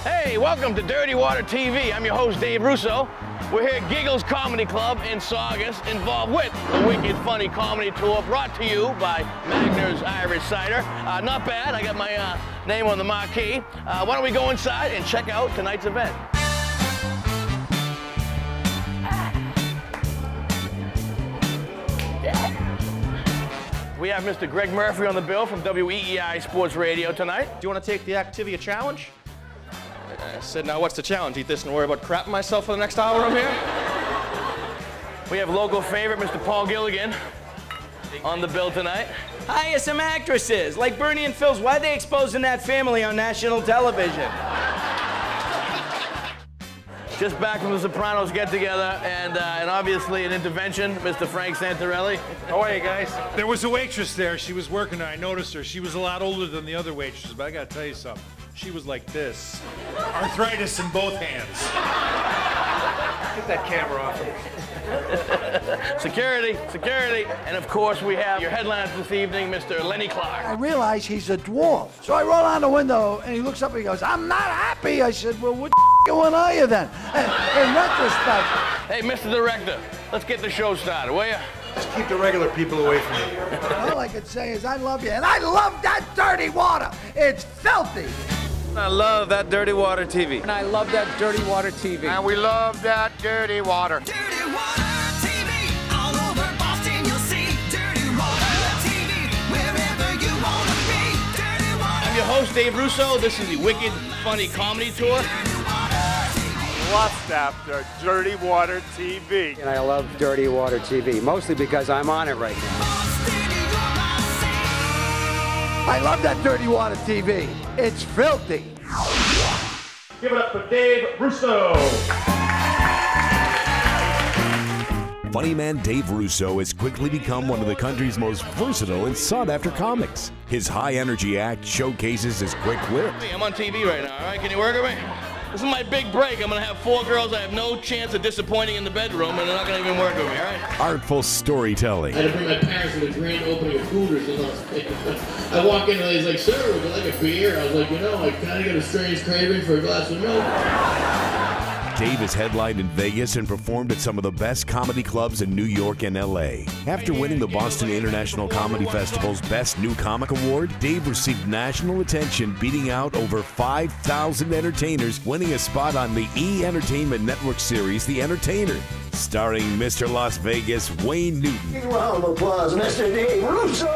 Hey, welcome to Dirty Water TV. I'm your host, Dave Russo. We're here at Giggles Comedy Club in Saugus, involved with the Wicked Funny Comedy Tour, brought to you by Magner's Irish Cider. Not bad, I got my name on the marquee. Why don't we go inside and check out tonight's event? We have Mr. Graig Murphy on the bill from WEEI Sports Radio tonight. Do you want to take the Activia challenge? I said, now what's the challenge? Eat this and worry about crapping myself for the next hour I'm here? We have local favorite, Mr. Paul Gilligan, on the bill tonight. Hiya, some actresses. Like Bernie and Phil's, why are they exposing that family on national television? Just back from the Sopranos get-together, and obviously an intervention, Mr. Frank Santorelli. How are you guys? There was a waitress there. She was working. I noticed her. She was a lot older than the other waitresses, but I gotta tell you something. She was like this. Arthritis in both hands. Get that camera off of me. Security, security. And of course, we have your headlines this evening, Mr. Lenny Clark. I realize he's a dwarf. So I roll down the window, and he looks up and he goes, "I'm not happy." I said, "Well, what the one are you then?" In retrospect. Hey, Mr. Director, let's get the show started, will you? Just keep the regular people away from me. All I could say is I love you, and I love that dirty water. It's filthy. I love that Dirty Water TV. And I love that Dirty Water TV. And we love that dirty water. Dirty Water TV, all over Boston you'll see. Dirty Water TV, wherever you want to be. Dirty Water. I'm your host, Dave Russo. This is the Wicked Funny Comedy Tour. Lust after Dirty Water TV. And I love Dirty Water TV, mostly because I'm on it right now. I love that dirty water TV. It's filthy. Give it up for Dave Russo. Funny man Dave Russo has quickly become one of the country's most versatile and sought-after comics. His high-energy act showcases his quick wit. Hey, I'm on TV right now, all right? Can you work with me? This is my big break. I'm gonna have 4 girls I have no chance of disappointing in the bedroom, and they're not gonna even work with me, all right? Artful storytelling. I had to bring my parents to the grand opening of Hooters, and I walk in and he's like, "Sir, would you like a beer?" I was like, I kind of got a strange craving for a glass of milk. Dave has headlined in Vegas and performed at some of the best comedy clubs in New York and LA. After winning the Boston International Comedy Festival's Best New Comic Award, Dave received national attention, beating out over 5,000 entertainers, winning a spot on the E! Entertainment Network series, The Entertainer, starring Mr. Las Vegas, Wayne Newton. Big round of applause, Mr. Dave Russo.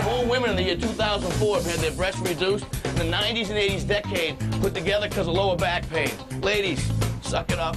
All women in the year 2004 have had their breasts reduced in the 90s and 80s decade put together because of lower back pain. Ladies, suck it up.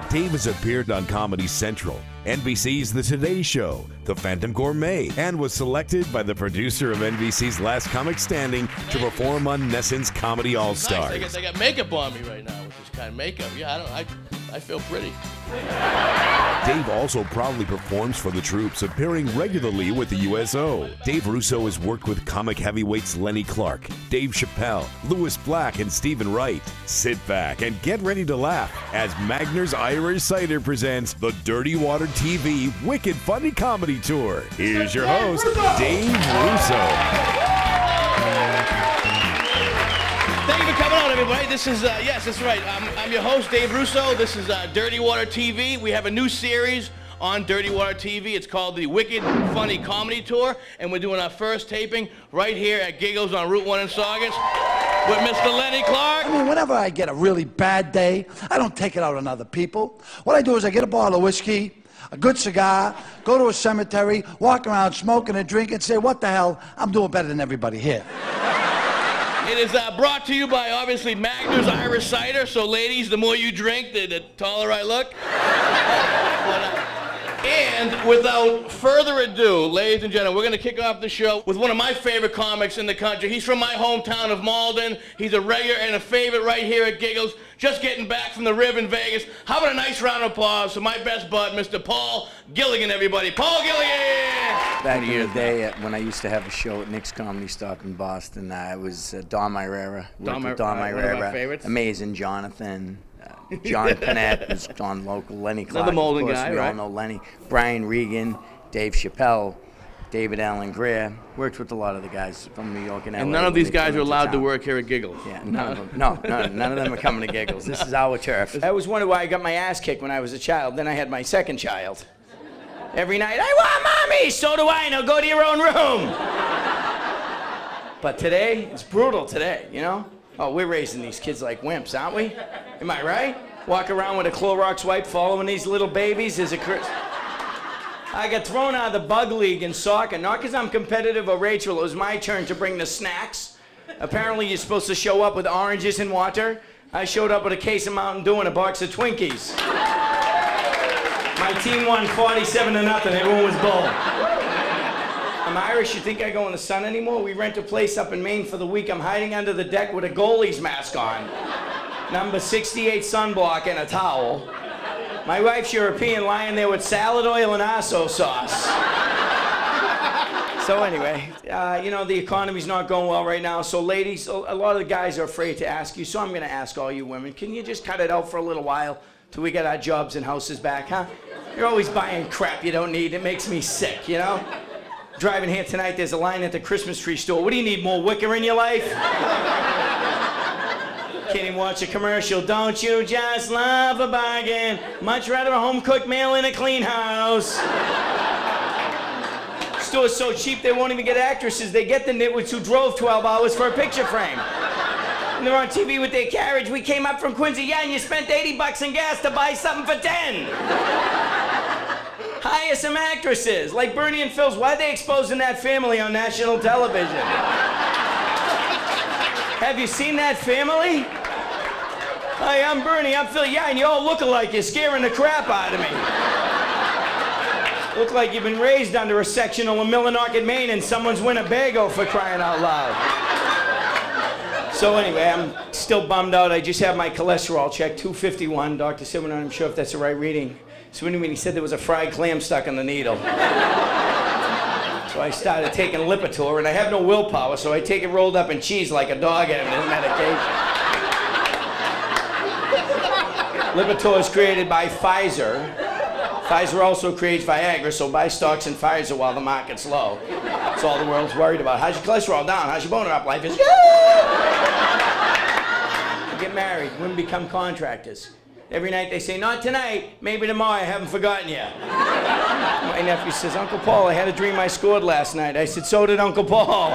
Dave has appeared on Comedy Central, NBC's The Today Show, The Phantom Gourmet, and was selected by the producer of NBC's Last Comic Standing to perform on NESN's Comedy All-Stars. Nice. I guess I got makeup on me right now, which is kind of makeup. Yeah, I feel pretty. Dave also proudly performs for the troops, appearing regularly with the USO. Dave Russo has worked with comic heavyweights Lenny Clark, Dave Chappelle, Louis Black, and Stephen Wright. Sit back and get ready to laugh as Magner's Irish Cider presents the Dirty Water TV Wicked Funny Comedy Tour. Here's your host, Dave Russo. Thank you for coming on, everybody. This is, yes, that's right. I'm your host, Dave Russo. This is Dirty Water TV. We have a new series on Dirty Water TV. It's called the Wicked Funny Comedy Tour, and we're doing our first taping right here at Giggles on Route 1 in Saugus with Mr. Lenny Clark. I mean, whenever I get a really bad day, I don't take it out on other people. What I do is I get a bottle of whiskey, a good cigar, go to a cemetery, walk around smoking and drinking, and say, what the hell, I'm doing better than everybody here. It is brought to you by, obviously, Magner's Irish Cider. So, ladies, the more you drink, the taller I look. And without further ado, ladies and gentlemen, we're going to kick off the show with one of my favorite comics in the country. He's from my hometown of Malden. He's a regular and a favorite right here at Giggles. Just getting back from the Rib in Vegas. How about a nice round of applause for my best bud, Mr. Paul Gilligan, everybody. Paul Gilligan! Back in the day, when I used to have a show at Nick's Comedy Stop in Boston, it was Don Myrera. Don Myrera. One of my favorites. Amazing Jonathan. John Panette was on local. Lenny Clark. Another Malden of course, guy, we right? all know Lenny. Brian Regan, Dave Chappelle. David Allen Greer. Worked with a lot of the guys from New York and LA. And none of these guys are allowed to town. work here at Giggles. Yeah, none of them. No, none of them are coming to Giggles. This is our turf. I always wondered why I got my ass kicked when I was a child. Then I had my second child. Every night, I want mommy! So do I, now go to your own room! But today, it's brutal today, you know? Oh, we're raising these kids like wimps, aren't we? Am I right? Walk around with a Clorox wipe following these little babies as a I got thrown out of the bug league in soccer, not because I'm competitive or Rachel. It was my turn to bring the snacks. Apparently, you're supposed to show up with oranges and water. I showed up with a case of Mountain Dew and a box of Twinkies. My team won 47-0. Everyone was bull. I'm Irish. You think I go in the sun anymore? We rent a place up in Maine for the week. I'm hiding under the deck with a goalie's mask on. Number 68 sunblock and a towel. My wife's European, lying there with salad oil and aso sauce. So anyway, you know, the economy's not going well right now. So ladies, a lot of the guys are afraid to ask you. So I'm going to ask all you women, can you just cut it out for a little while till we get our jobs and houses back, huh? You're always buying crap you don't need. It makes me sick, you know? Driving here tonight, there's a line at the Christmas tree store. What do you need, more wicker in your life? Can't even watch a commercial. Don't you just love a bargain? Much rather a home-cooked meal in a clean house. Store's so cheap they won't even get actresses. They get the nitwits who drove 12 hours for a picture frame. And they're on TV with their carriage. We came up from Quincy. Yeah, and you spent 80 bucks in gas to buy something for 10. Hire some actresses, like Bernie and Phil's. Why are they exposing that family on national television? Have you seen that family? Hi, I'm Bernie, I'm Phil. Yeah, and you all look alike. You're scaring the crap out of me. Look like you've been raised under a sectional in Millinocket, Maine, and someone's Winnebago, for crying out loud. So anyway, I'm still bummed out. I just had my cholesterol checked, 251. Doctor said, we're not even sure if that's the right reading. So anyway, he said there was a fried clam stuck in the needle. So I started taking Lipitor, and I have no willpower, so I take it rolled up in cheese like a dog having his medication. Lipitor is created by Pfizer. Pfizer also creates Viagra, so buy stocks in Pfizer while the market's low. That's all the world's worried about. How's your cholesterol down? How's your boner up? Life is good. Get married. Women become contractors. Every night they say, not tonight, maybe tomorrow, I haven't forgotten you. My nephew says, Uncle Paul, I had a dream I scored last night. I said, so did Uncle Paul.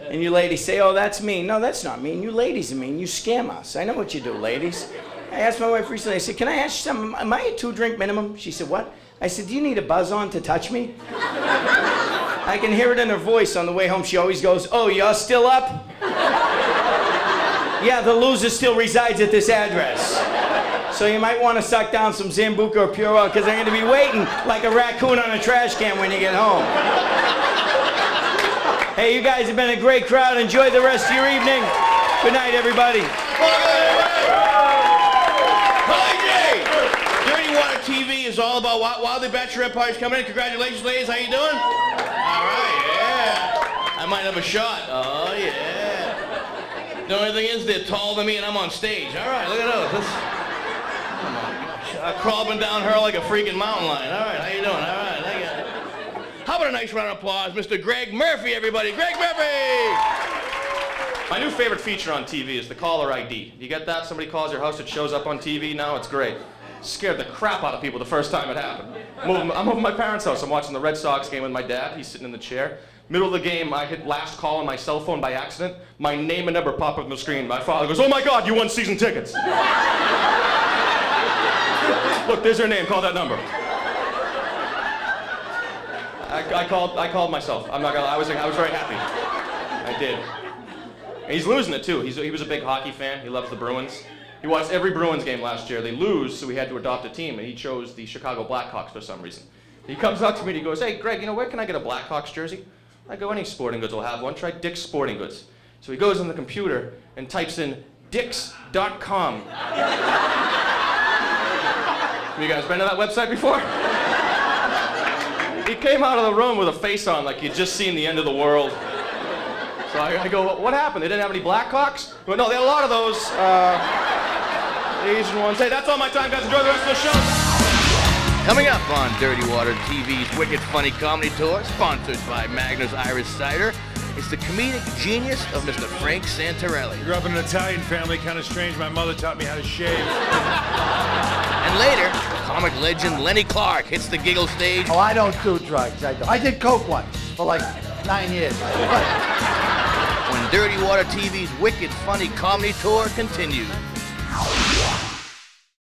And you ladies say, oh, that's mean. No, that's not mean. You ladies are mean. You scam us. I know what you do, ladies. I asked my wife recently, I said, can I ask you something? Am I a 2-drink minimum? She said, what? I said, do you need a buzz on to touch me? I can hear it in her voice on the way home. She always goes, oh, you're still up? Yeah, the loser still resides at this address. So you might want to suck down some Zambuca or Purell, because they're going to be waiting like a raccoon on a trash can when you get home. Hey, you guys have been a great crowd. Enjoy the rest of your evening. Good night, everybody. Hi, Jay. Dirty Water TV is all about while the bachelorette party's coming in. Congratulations, ladies. How you doing? All right, yeah. I might have a shot. Oh, yeah. The only thing is they're taller than me and I'm on stage. All right, look at those. I crawling down her like a freaking mountain lion. All right, how you doing? All right, I got it. How about a nice round of applause, Mr. Graig Murphy, everybody. Graig Murphy! My new favorite feature on TV is the caller ID. You get that? Somebody calls your house, it shows up on TV now, it's great. Scared the crap out of people the first time it happened. I'm over my parents' house. I'm watching the Red Sox game with my dad. He's sitting in the chair. Middle of the game, I hit last call on my cell phone by accident. My name and number pop up on the screen. My father goes, oh my God, you won season tickets. Look, there's her name. Call that number. I called myself. I'm not gonna. I was very happy. I did. And he's losing it too. He was a big hockey fan. He loves the Bruins. He watched every Bruins game last year. They lose, so we had to adopt a team, and he chose the Chicago Blackhawks for some reason. He comes up to me and he goes, hey, Greg, you know, where can I get a Blackhawks jersey? I go, any sporting goods will have one. Try Dick's Sporting Goods. So he goes on the computer and types in dicks.com. Have you guys been to that website before? He came out of the room with a face on like he'd just seen the end of the world. So I go, what happened? They didn't have any Blackhawks? Well, no, they had a lot of those Asian ones. Hey, that's all my time, guys. Enjoy the rest of the show. Coming up on Dirty Water TV's Wicked Funny Comedy Tour, sponsored by Magner's Irish Cider, it's the comedic genius of Mr. Frank Santorelli. I grew up in an Italian family, kind of strange. My mother taught me how to shave. And later, comic legend Lenny Clark hits the Giggle stage. Oh, I don't do drugs. I did coke once for like 9 years. When Dirty Water TV's Wicked Funny Comedy Tour continues.